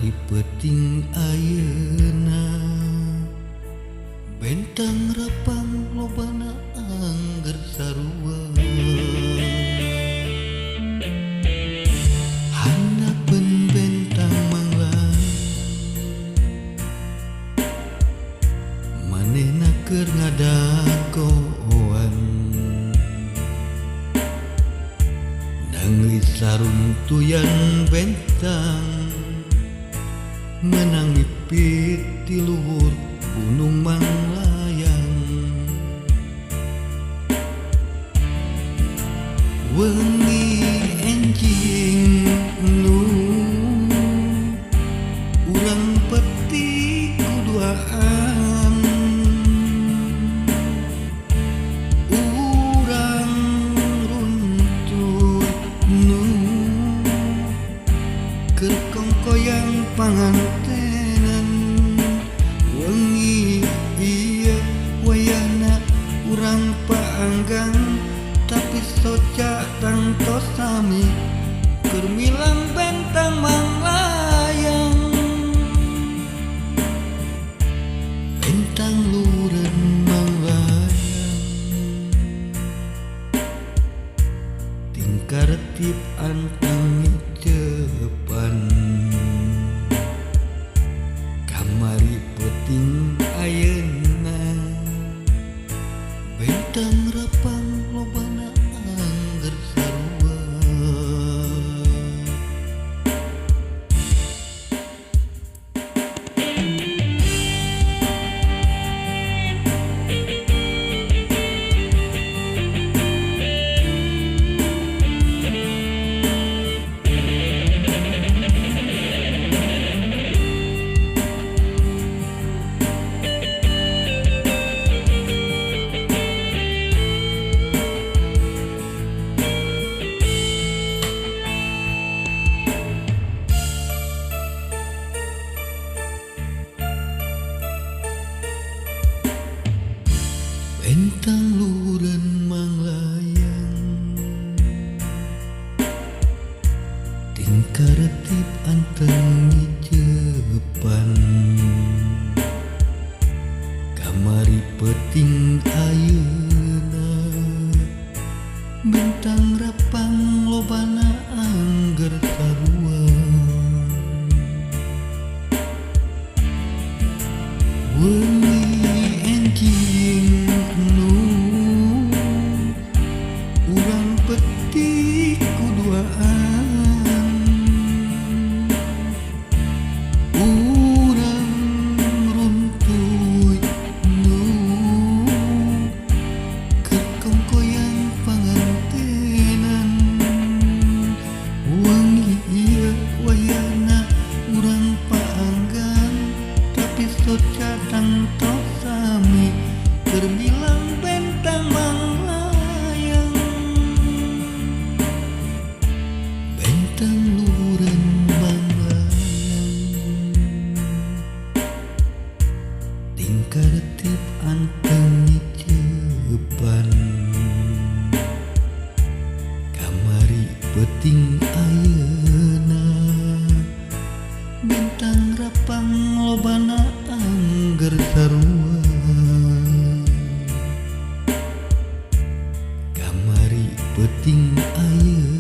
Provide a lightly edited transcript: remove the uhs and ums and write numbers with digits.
Kamari peting ayeuna bentang rapang lobana angger sarua handapkeun bentang manglang manehna keur ngadagoan nangis saruntuyan bentang menang mipit di luhur gunung Manglayang wengi enjing nu urang petik kuduaan urang runtuh nu keur kongkoyang pangantenan wengi ieu wayahna urang paanggang tapi soca tangtos sami keur milang bentang Manglayang bentang lureun Manglayang tingkar tip antang cepan kamari peting ayeuna bentang rapang lobana angger sarua bentang lureun Manglayang tingkar tip anteng cepan kamari peting ayeuna bentang rapang lobana angger sarua wengi enjing nu urang petik kuduaan urang runtuh nu keur kongkoyang pangantenan wengi ieu wayahna urang paanggan tapi soca tangtos sami keur milang bentang Manglayang bentang lureun Manglayang tingkar tip anteng cepan kamari peting ayeuna bentang rapang lobana angger sarua kamari peting ayeuna